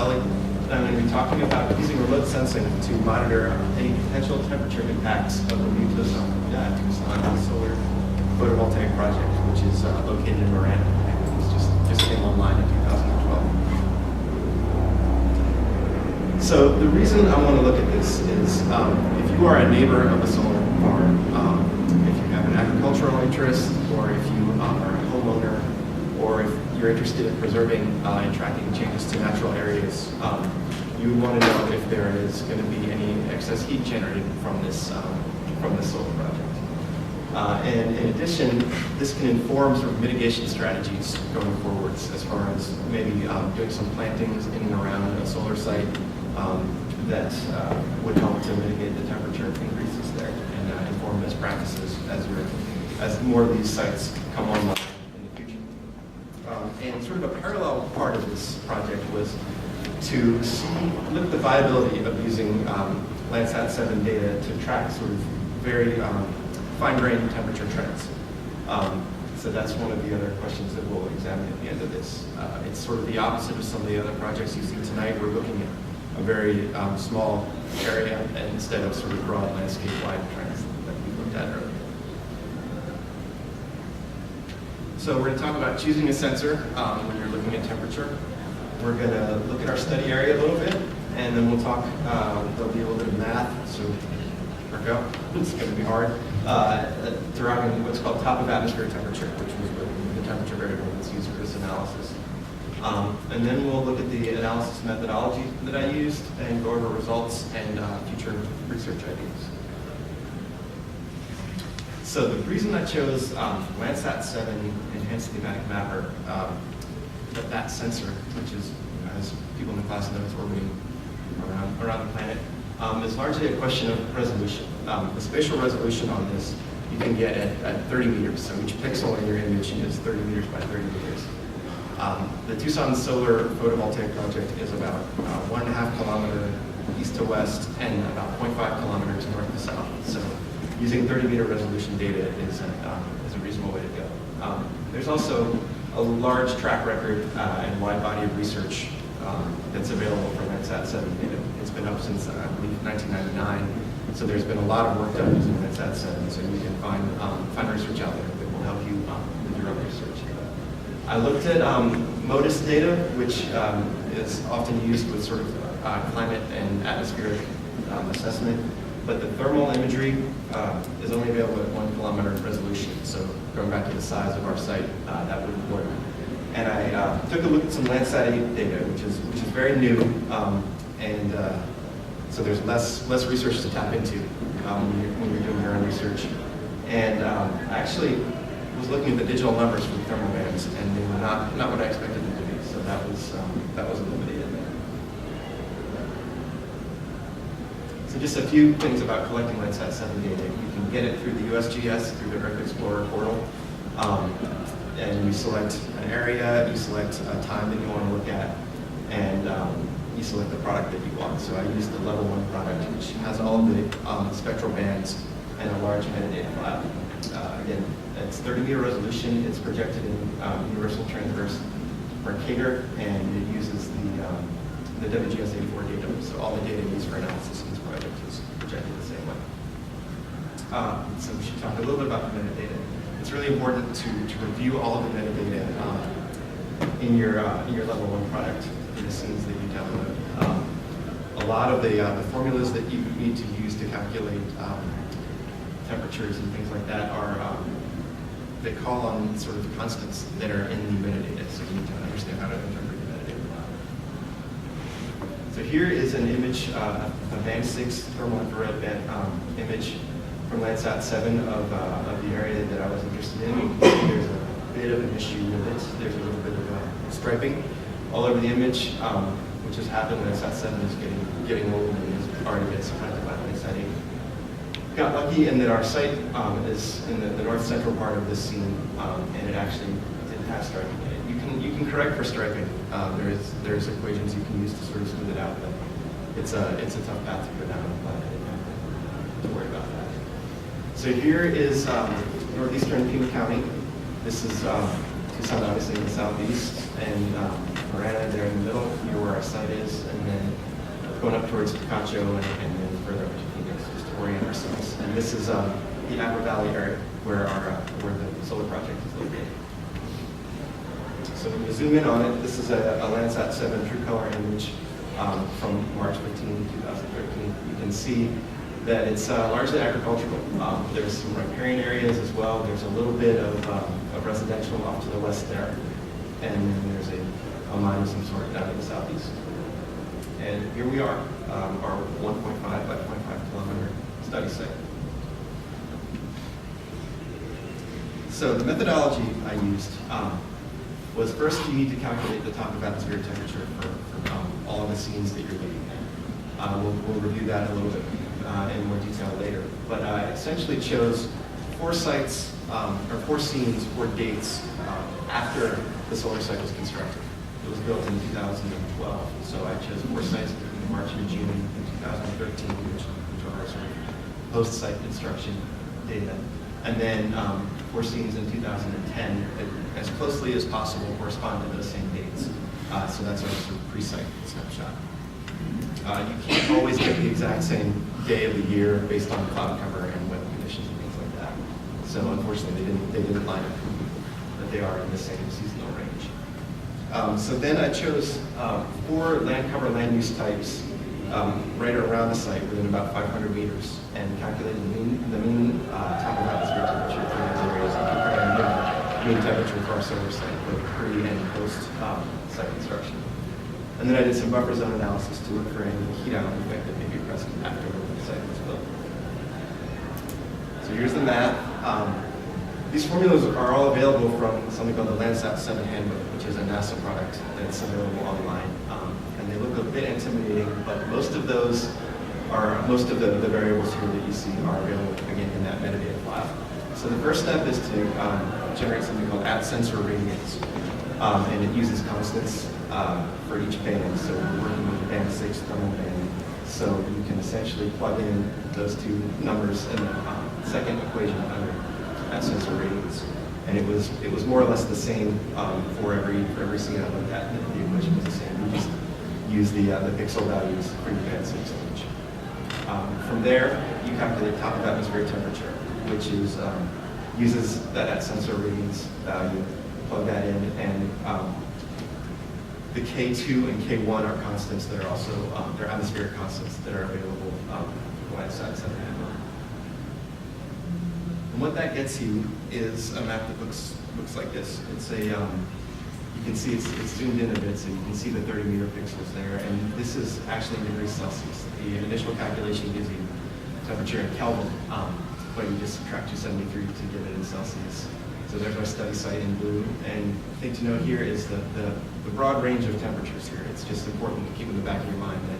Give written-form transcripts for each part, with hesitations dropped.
Scully, and I'm going to be talking about using remote sensing to monitor any potential temperature impacts of the new Tucson solar photovoltaic project, which is located in Miranda. It just came online in 2012. So the reason I want to look at this is if you are a neighbor of a solar farm, if you have an agricultural interest, or if you are a homeowner, or if you're interested in preserving and tracking changes to natural areas, you would want to know if there is going to be any excess heat generated from this solar project. And in addition, this can inform sort of mitigation strategies going forwards, as far as maybe doing some plantings in and around a solar site that would help to mitigate the temperature increases there, and inform best practices as more of these sites come online in the future. And sort of a parallel part of this project was to look at the viability of using Landsat 7 data to track sort of very fine-grained temperature trends. So that's one of the other questions that we'll examine at the end of this. It's sort of the opposite of some of the other projects you see tonight. We're looking at a very small area instead of sort of broad landscape-wide trends that we looked at earlier. So we're going to talk about choosing a sensor when you're looking at temperature. We're going to look at our study area a little bit, and then we'll talk, there'll be a little bit of math, so here we go. It's going to be hard. Deriving what's called top of atmosphere temperature, which was the temperature variable that's used for this analysis. And then we'll look at the analysis methodology that I used and go over results and future research ideas. So the reason I chose Landsat 7 Enhanced Thematic Mapper, that sensor, which is, as people in the class know, it's orbiting around the planet, is largely a question of resolution. The spatial resolution on this you can get at 30 meters. So each pixel in your image is 30 meters by 30 meters. The Tucson Solar Photovoltaic Project is about 1.5 kilometer east to west and about 0.5 kilometers north to south. So using 30-meter resolution data is a reasonable way to go. There's also a large track record and wide body of research that's available for Landsat 7 data. It's been up since, I believe, 1999. So there's been a lot of work done using Landsat 7, so you can find research out there that will help you with your own research. I looked at MODIS data, which is often used with sort of climate and atmospheric assessment, but the thermal imagery is only available at 1 kilometer resolution. So going back to the size of our site, that wouldn't work. And I took a look at some Landsat 8 data, which is very new, and so there's less research to tap into when you're doing your own research. And I actually was looking at the digital numbers for the thermal bands, and they were not what I expected them to be. So that was eliminated there. So just a few things about collecting Landsat 7 data. You can get it through the USGS, through the Earth Explorer portal. And you select an area, you select a time that you want to look at, and you select the product that you want. So I used the level 1 product, which has all of the spectral bands and a large metadata file. Again, it's 30-meter resolution. It's projected in universal transverse Mercator, and it uses the WGS84 data. So all the data used for analysis in this project is projected the same way. So we should talk a little bit about the metadata. It's really important to review all of the metadata in your level 1 product in the scenes that you download. A lot of the formulas that you need to use to calculate temperatures and things like that they call on sort of constants that are in the metadata, so you need to understand how to interpret the metadata. So here is an image, a band 6 thermal infrared band image from Landsat 7 of the area that I was interested in. There's a bit of an issue with it. There's a little bit of striping all over the image, which has happened. Landsat 7 is getting old and is already been supplanted by Landsat 8. Got lucky in that our site is in the north central part of this scene, and it actually didn't have striping in it. You can correct for striping. There's equations you can use to sort of smooth it out, but it's a tough path to go down. But I didn't have to worry about that. So here is northeastern Pima County. This is Tucson, obviously in the southeast, and Marana there in the middle, here where our site is, and then going up towards Picancho and then further up to Phoenix, just to orient ourselves. And this is the Apple Valley area where where the solar project is located. So when you zoom in on it, this is a Landsat 7 true color image from March 15, 2013. You can see that it's largely agricultural. There's some riparian areas as well. There's a little bit of residential off to the west there. And then there's a mine of some sort down in the southeast. And here we are, our 1.5 by 0.5 kilometer study site. So the methodology I used was first you need to calculate the top of atmospheric temperature for all of the scenes that you're looking at. We'll review that a little bit in more detail later. But I essentially chose 4 sites, or 4 scenes or dates after the solar site was constructed. It was built in 2012, so I chose 4 sites between March and June in 2013, which are our sort of post-site construction data. And then 4 scenes in 2010, as closely as possible correspond to those same dates. So that's our sort of pre-site snapshot. You can't always get the exact same day of the year based on cloud cover and weather conditions and things like that. So unfortunately, they didn't line up, but they are in the same seasonal range. So then I chose 4 land cover land use types right around the site within about 500 meters and calculated the mean top of atmosphere temperature for those areas and compared the mean temperature for our solar site, both pre and post site construction. And then I did some buffer zone analysis to look for any heat island effect that may be present after the site was built. So here's the map. These formulas are all available from something called the Landsat 7 Handbook, which is a NASA product that's available online. And they look a bit intimidating, but most of the variables here that you see are available, again, in that metadata file. So the first step is to generate something called at-sensor radians. And it uses constants for each band. So we're working with the band 6 thermal band. So you can essentially plug in those 2 numbers in the second equation under at-sensor radians. And it was more or less the same for every scene I looked at. The equation was the same. We just used the pixel values for your band 6 image. From there, you calculate top of atmospheric temperature, which is uses that at-sensor radians value. Plug that in, and the K2 and K1 are constants that are also, they're atmospheric constants that are available for Landsat 7. And what that gets you is a map that looks like this. It's a, you can see it's zoomed in a bit, so you can see the 30 meter pixels there, and this is actually in degrees Celsius. The initial calculation gives you temperature in Kelvin, but you just subtract 273 to get it in Celsius. So there's our study site in blue. And the thing to note here is the broad range of temperatures here. It's just important to keep in the back of your mind that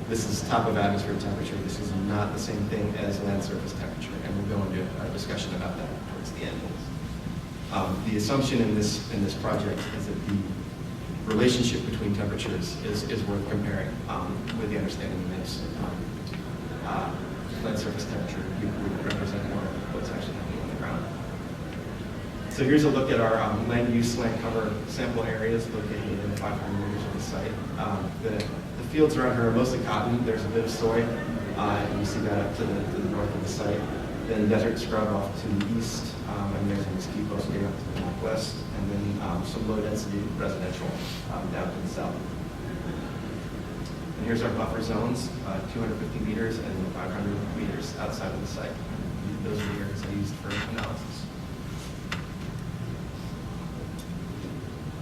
this is top of atmosphere temperature. This is not the same thing as land surface temperature. And we'll go into a discussion about that towards the end. The assumption in this project is that the relationship between temperatures is worth comparing with the understanding that land surface temperature would represent more of what's actually happening on the ground. So here's a look at our land use, land cover sample areas located in 500 meters of the site. The fields around here are mostly cotton. There's a bit of soy, and you see that up to the north of the site. Then desert scrub off to the east, and there's a mesquite bosque up to the northwest, and then some low-density residential down to the south. And here's our buffer zones, 250 meters and 500 meters outside of the site. Those are the areas I used for analysis.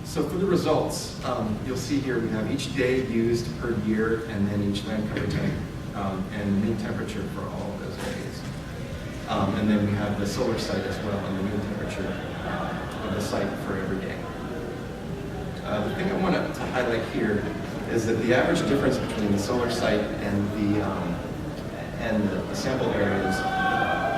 So for the results, you'll see here we have each day used per year and then each land cover type and mean temperature for all of those areas. And then we have the solar site as well and the mean temperature of the site for every day. The thing I want to highlight here is that the average difference between the solar site and the sample areas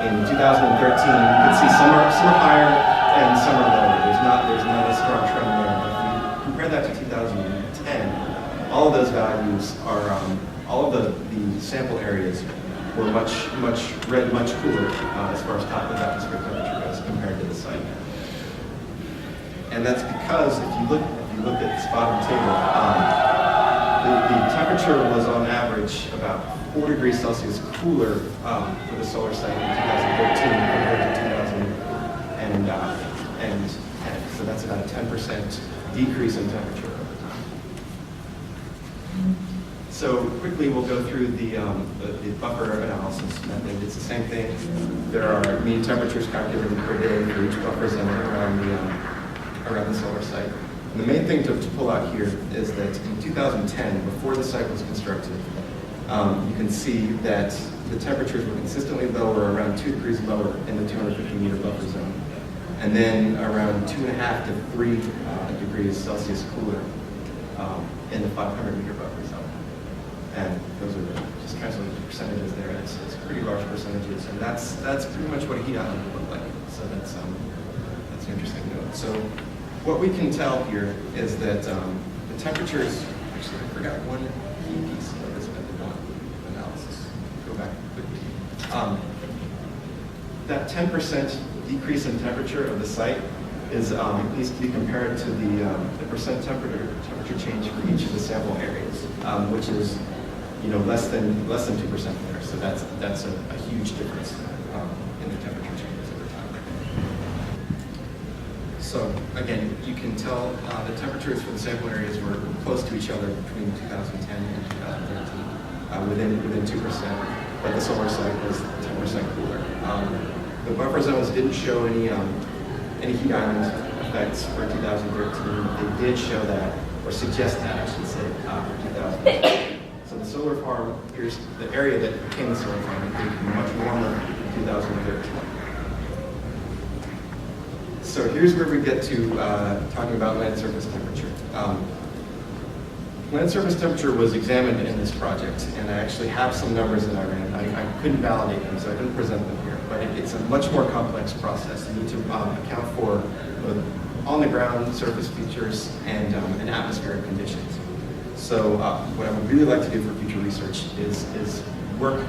in 2013, you can see some are higher and some are lower. There's not a strong trend there. But if you compare that to 2010, all of those values are, all of the sample areas were much cooler as far as top of atmospheric temperature goes compared to the site. And that's because if you you look at this bottom table, the temperature was on average about 4 degrees Celsius cooler for the solar site in 2013 compared to 2010. So that's about a 10% decrease in temperature over time. So quickly, we'll go through the buffer analysis method. It's the same thing. There are mean temperatures calculated per day for each buffer zone around the solar site. And the main thing to pull out here is that in 2010, before the site was constructed, you can see that the temperatures were consistently lower, around 2 degrees lower in the 250-meter buffer zone, and then around 2.5 to 3 degrees Celsius cooler in the 500-meter buffer zone. And those are just kind of the percentages there. It's pretty large percentages, and that's pretty much what a heat island would look like. So that's an interesting note. So what we can tell here is that the temperatures. Actually, I forgot one key piece of this method one analysis. Go back quickly. That 10% decrease in temperature of the site is needs to be compared to the percent temperature change for each of the sample areas, which is less than 2% there. So that's a huge difference in the temperature changes over time. So again, you can tell the temperatures for the sample areas were close to each other between 2010 and 2013, within 2%, but the solar site was 10% cooler. The buffer zones didn't show any heat island effects for 2013. They did show that, or suggest that, I should say, for 2013. So the solar farm appears, the area that became the solar farm appears to be much warmer in 2013. So here's where we get to talking about land surface temperature. Land surface temperature was examined in this project, and I actually have some numbers that I ran. I couldn't validate them, so I didn't present them here, but it's a much more complex process. You need to account for on-the-ground surface features and atmospheric conditions. So what I would really like to do for future research is work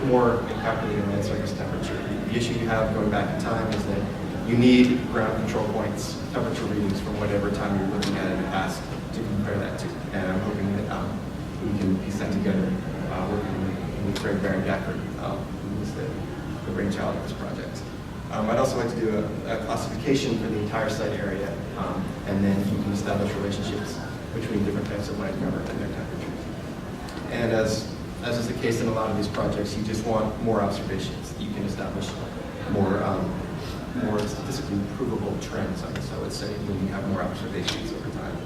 more in calculating land surface temperature. The issue you have going back in time is that you need ground control points, temperature readings from whatever time you're looking at in the past to compare that to. And I'm hoping that we can piece that together working with Greg Barron-Gafford, who is the brainchild of this project. I'd also like to do a classification for the entire site area, and then you can establish relationships between different types of land cover and their temperatures. And as is the case in a lot of these projects, you just want more observations. You can establish more statistically provable trends, I would say, when you have more observations over time.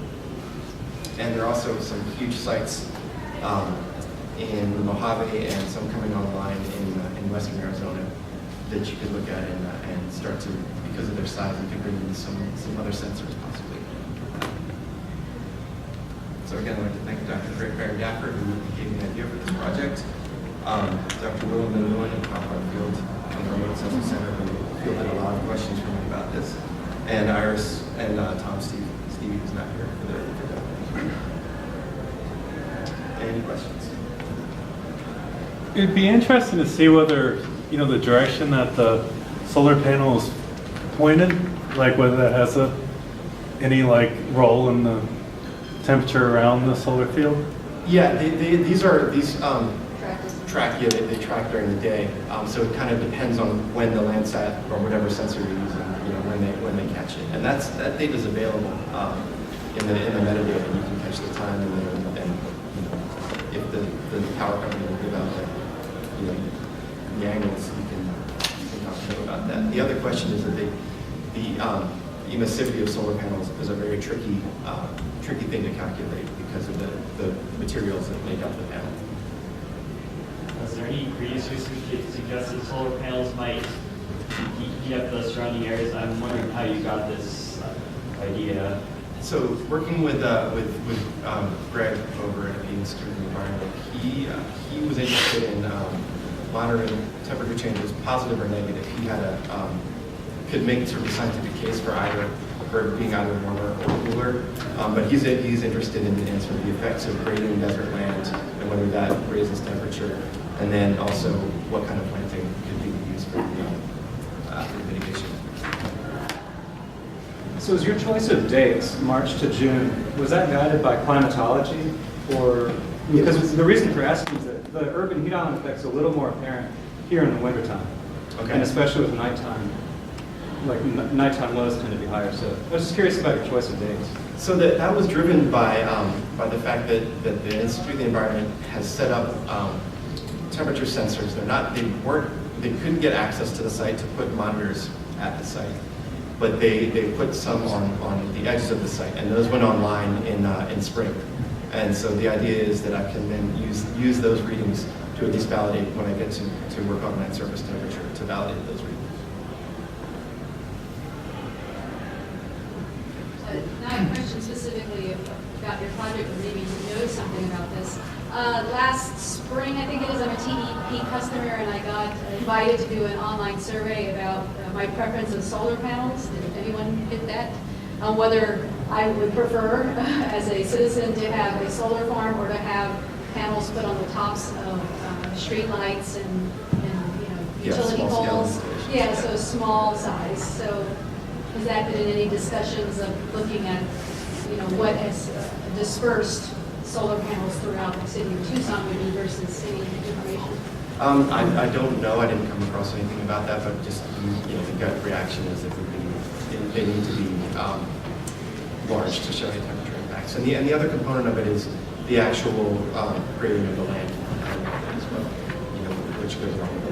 And there are also some huge sites in Mojave and some coming online in western Arizona that you could look at and start to, because of their size, you can bring in some other sensors possibly. So again, I'd like to thank Dr. Greg Barron-Gafford, who gave me an idea for this project. Dr. William Lewin and Tom Hartfield from the Remote Sensing Center, who fielded a lot of questions from me about this. And Iris and Tom Stevie, who's not here for the Any questions? It'd be interesting to see whether, the direction that the solar panel is pointed, like whether that has any role in the temperature around the solar field. Yeah, these track during the day. So it kind of depends on when the Landsat or whatever sensor you're using, when they catch it. And that data is available in the metadata. You can catch the time and if the power company will give out the angles, you can talk to them about that. The other question is that the emissivity of solar panels is a very tricky thing to calculate because of the materials that make up the panel. Is there any research that suggests that solar panels might heat up the surrounding areas? I'm wondering how you got this idea. So working with Greg over at the Institute of the Environment, he was interested in monitoring temperature changes, positive or negative. He had could make sort of a scientific case for being either warmer or cooler. But he's interested in sort of the effects of grading desert land and whether that raises temperature, and then also what kind of planting could be used for mitigation. So is your choice of dates, March to June, was that guided by climatology? Or, because the reason for asking is that the urban heat island effect's a little more apparent here in the wintertime. Okay. And especially with nighttime, like nighttime lows tend to be higher. So I was just curious about your choice of dates. So that was driven by the fact that the Institute of the Environment has set up temperature sensors. They couldn't get access to the site to put monitors at the site, but they put some on the edges of the site, and those went online in spring. And so the idea is that I can then use those readings to at least validate when I get to work on that surface temperature to validate those readings. Not a question specifically about your project, but maybe you know something about this. Last spring, I think it is, I'm a TEP customer, and I got invited to do an online survey about my preference of solar panels. Did anyone hit that? Whether I would prefer, as a citizen, to have a solar farm or to have panels put on the tops of street lights and utility small poles. scale installations. Yeah, so small size. So has that been in any discussions of looking at, what is dispersed solar panels throughout the city of Tucson would be versus any information? I don't know. I didn't come across anything about that, but just the gut reaction is that they need to be large to show the temperature impacts. And the other component of it is the actual grading of the land as well, which goes along with